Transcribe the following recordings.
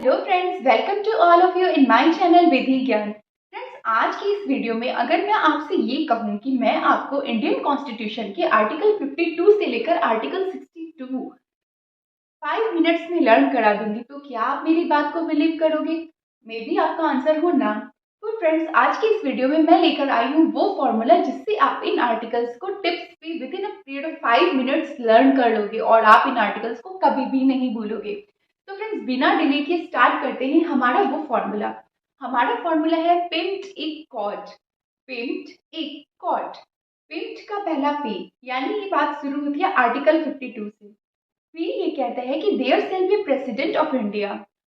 Hello friends, welcome to all of you in my channel Vidhi Gyan. Friends, आज की इस video में अगर मैं आपसे ये कहूँ कि मैं आपको इंडियन कॉन्स्टिट्यूशन के आर्टिकल 52 से लेकर आर्टिकल 62 5 मिनट्स में लर्न करा दूंगी, तो क्या आप मेरी बात को बिलीव करोगे? मे बी आपका आंसर हो ना। तो फ्रेंड्स, आज की इस वीडियो में मैं लेकर आई हूँ वो फॉर्मूला जिससे आप इन आर्टिकल्स को टिप्स पे with in a period of 5 minutes learn कर लोगे और आप इन आर्टिकल्स को कभी भी नहीं भूलोगे। तो फ्रेंड्स, बिना डिले के स्टार्ट करते हैं हमारा वो फॉर्मूला। हमारा फॉर्मूला है पिम्ड एक कॉर्ड। पिम्ड एक कॉर्ड। पिम्ड का पहला पी, यानी ये बात शुरू होती है आर्टिकल 52 से। पी ये कहता है कि there shall be president of India.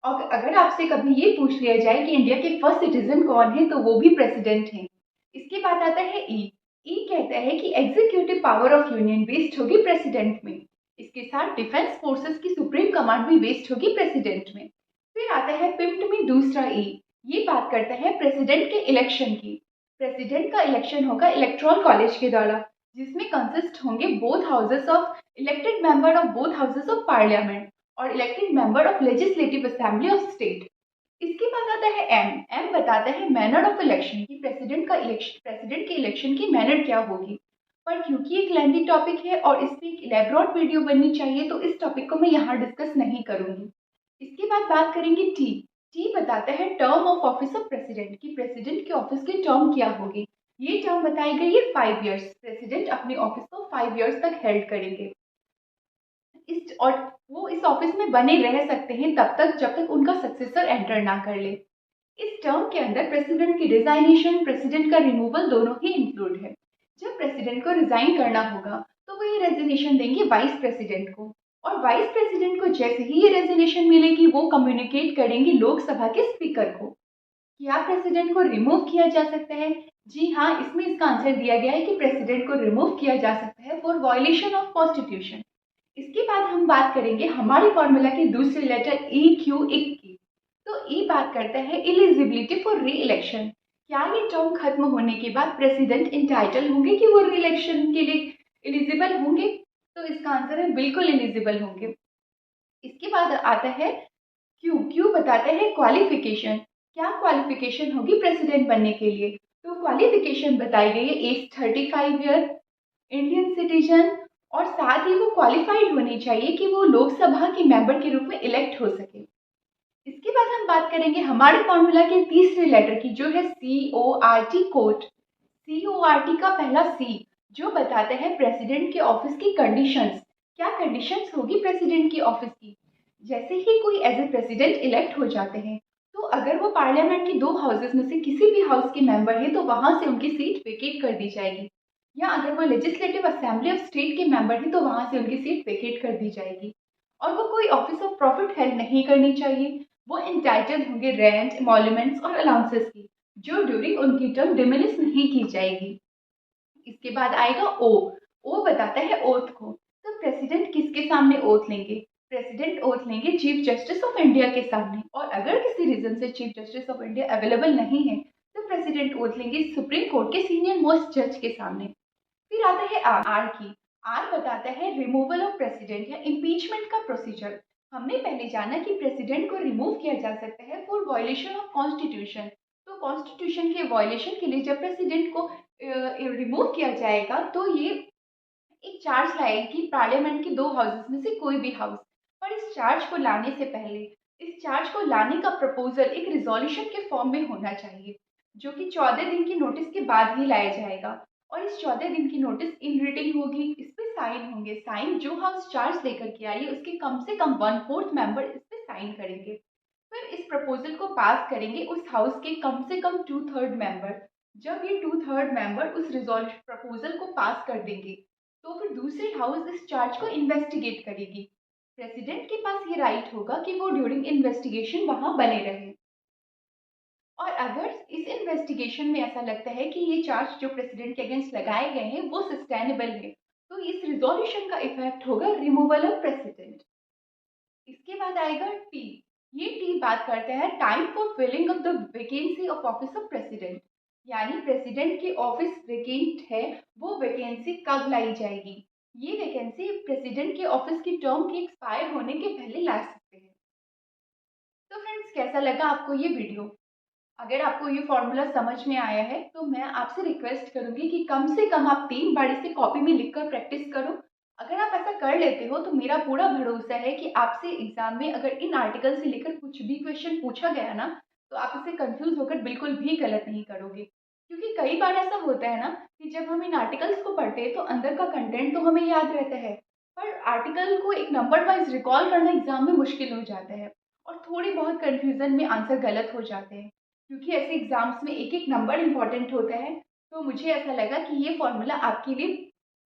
और अगर आपसे कभी ये पूछ लिया जाए कि इंडिया के फर्स्ट सिटीजन कौन है, तो वो भी प्रेसिडेंट है। इसके बाद आता है ई। ई कहता है कि executive power of union vest होगी प्रेसिडेंट में। इसके साथ डिफेंस फोर्सेस की सुप्रीम कमांड भी वेस्ट होगी प्रेसिडेंट में। फिर आता है पिम्ड में दूसरा ई। ये बात करता है प्रेसिडेंट के इलेक्शन की। प्रेसिडेंट का इलेक्शन होगा इलेक्टोरल कॉलेज के द्वारा, जिसमें कंसिस्ट होंगे both houses of elected member of both houses of parliament और elected member of legislative assembly of state. इसके बाद आता है एम। एम बताता है मैनर ऑफ इलेक्शन की प्रेसिडेंट के इलेक्शन की मैनर क्या होगी। पर क्योंकि एक लेंथी टॉपिक है और इस पर एक इलेबोरेट वीडियो बननी चाहिए, तो इस टॉपिक को मैं यहाँ डिस्कस नहीं करूंगी। इसके बाद बात करेंगे टी। टी बताता है term of office of president की प्रेसिडेंट के ऑफिस की टर्म क्या होगी। ये टर्म बताई गई है 5 इयर्स। प्रेसिडेंट अपने ऑफिस को 5 इयर्स तक हेल्ड करेंगे। और वो इस ऑफिस में बने रह सकते हैं तब तक जब तक उनका सक्सेसर एंटर ना कर ले। इस टर्म के अंदर प्रेसिडेंट की रिजाइनेशन, प्रेसिडेंट का रिमूवल दोनों ही इंक्लूड है। जब प्रेसिडेंट को रिजाइन करना होगा तो वो ये रेजिग्नेशन देंगे वाइस प्रेसिडेंट को, और वाइस प्रेसिडेंट को जैसे ही ये रेजिग्नेशन मिलेगी वो कम्युनिकेट करेंगे लोकसभा के स्पीकर को। क्या प्रेसिडेंट को रिमूव किया जा सकता है? जी हाँ, इसमें इसका आंसर दिया गया है कि प्रेसिडेंट को रिमूव किया जा सकता है फॉर वायलेशन ऑफ कॉन्स्टिट्यूशन। इसके बाद हम बात करेंगे हमारे फॉर्मूला के दूसरे लेटर ई क्यू इक की। तो ई बात करता है एलिजिबिलिटी फॉर री इलेक्शन। क्या ये टर्म खत्म होने के बाद प्रेसिडेंट इंटाइटल होंगे कि वो री इलेक्शन के लिए एलिजिबल होंगे? तो इसका आंसर है बिल्कुल एलिजिबल होंगे। इसके बाद आता है क्यू। क्यू बताता है क्वालिफिकेशन। क्या क्वालिफिकेशन होगी प्रेसिडेंट बनने के लिए? तो क्वालिफिकेशन बताई गई है एज 35 ईयर, इंडियन सिटीजन, और साथ ही वो क्वालिफाइड होनी चाहिए कि वो लोकसभा के मेंबर के रूप में इलेक्ट हो सके। इसके बाद हम बात करेंगे हमारे फॉर्मूला के तीसरे लेटर की, जो है CORT कोर्ट। CORT का पहला सी, जो बताता है प्रेसिडेंट के ऑफिस की कंडीशंस। क्या कंडीशंस होगी प्रेसिडेंट की ऑफिस की? जैसे ही कोई एज ए प्रेसिडेंट इलेक्ट हो जाते हैं, तो अगर वो पार्लियामेंट की 2 हाउसेस में से किसी भी हाउस के मेंबर है तो वहां से उनकी सीट वेकेट कर दी जाएगी। या अगर वो लेजिस्लेटिव असेंबली ऑफ स्टेट के मेंबर है तो वहां से उनकी सीट वेकेट कर दी जाएगी। और वो कोई ऑफिस ऑफ प्रॉफिट हेल्ड नहीं करनी चाहिए। वो इंटाइटल्ड होंगे रेंट, एमोल्यूमेंट्स और अलाउंसेस की, जो ड्यूरिंग उनकी टर्म डिमिनिश नहीं की जाएगी। इसके बाद आएगा ओ। ओ बताता है ओथ को। तो प्रेसिडेंट किसके सामने ओथ लेंगे? प्रेसिडेंट ओथ लेंगे चीफ जस्टिस ऑफ इंडिया के सामने, और अगर किसी रीजन से chief justice of India available नहीं है तो प्रेसिडेंट ओथ लेंगे सुप्रीम कोर्ट के सीनियर मोस्ट जज के सामने। फिर आता है आर। आर की। आर बताता है रिमूवल ऑफ प्रेसिडेंट या इम्पीचमेंट का प्रोसीजर। हमने पहले जाना कि प्रेसिडेंट को रिमूव किया जा सकता है फॉर वायलेशन ऑफ कॉन्स्टिट्यूशन। तो कॉन्स्टिट्यूशन के वायलेशन के लिए जब प्रेसिडेंट को रिमूव किया जाएगा तो ये एक चार्ज लाएगी पार्लियामेंट की 2 हाउसेस में से कोई भी हाउस। पर इस चार्ज को लाने से पहले, इस चार्ज को लाने का प्रपोजल एक रिजोल्यूशन के फॉर्म में होना चाहिए, जो कि 14 दिन की नोटिस के बाद ही लाया जाएगा। और इस 14 दिन की नोटिस इन रिटिंग होगी, इस पे साइन होंगे। साइन जो हाउस चार्ज लेकर के आई है उसके कम से कम 1/4 मेंबर इस पे साइन करेंगे। फिर इस प्रपोजल को पास करेंगे उस हाउस के कम से कम 2/3 मेंबर। जब ये 2/3 मेंबर उस रिजोल्यूशन प्रपोजल को पास कर देंगे, तो फिर दूसरी हाउस इस चार्ज को इन्वेस्टिगेट करेगी। प्रेसिडेंट के पास ये राइट होगा कि वो ड्यूरिंग इन्वेस्टिगेशन वहां बने रहे। और अगर इस इन्वेस्टिगेशन में ऐसा लगता है कि ये चार्ज जो प्रेसिडेंट के अगेंस्ट लगाए गए हैं वो सस्टेनेबल है, तो इस रिजोल्यूशन का इफेक्ट होगा रिमूवल ऑफ प्रेसिडेंट। इसके बाद आएगा टी। ये टी बात करता है time for filling of the vacancy of office of president. यानी प्रेसिडेंट की ऑफिस वैकेंट है, वो वैकेंसी कब लाई जाएगी? ये वैकेंसी प्रेसिडेंट के ऑफिस की टर्म के एक्सपायर होने के पहले ला सकते हैं। तो फ्रेंड्स, कैसा लगा आपको ये वीडियो? अगर आपको ये फॉर्मूला समझ में आया है तो मैं आपसे रिक्वेस्ट करूंगी कि कम से कम आप 3 बार इसे कॉपी में लिखकर प्रैक्टिस करो। अगर आप ऐसा कर लेते हो तो मेरा पूरा भरोसा है कि आपसे एग्जाम में अगर इन आर्टिकल से लेकर कुछ भी क्वेश्चन पूछा गया ना, तो आप इसे कंफ्यूज होकर बिल्कुल भी गलत नहीं करोगे। क्योंकि कई बार ऐसा होता है ना कि जब हम इन आर्टिकल्स को पढ़ते हैं तो अंदर का कंटेंट तो हमें याद रहता है, पर आर्टिकल को एक नंबर वाइज रिकॉल करना एग्जाम में मुश्किल हो जाता है और थोड़ी बहुत कंफ्यूजन में आंसर गलत हो जाते हैं। क्योंकि ऐसे एग्जाम्स में एक एक नंबर इम्पॉर्टेंट होता है, तो मुझे ऐसा लगा कि ये फॉर्मूला आपके लिए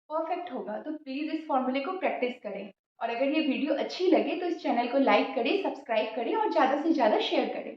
परफेक्ट होगा। तो प्लीज़ इस फॉर्मूले को प्रैक्टिस करें और अगर ये वीडियो अच्छी लगे तो इस चैनल को लाइक करें, सब्सक्राइब करें और ज़्यादा से ज़्यादा शेयर करें।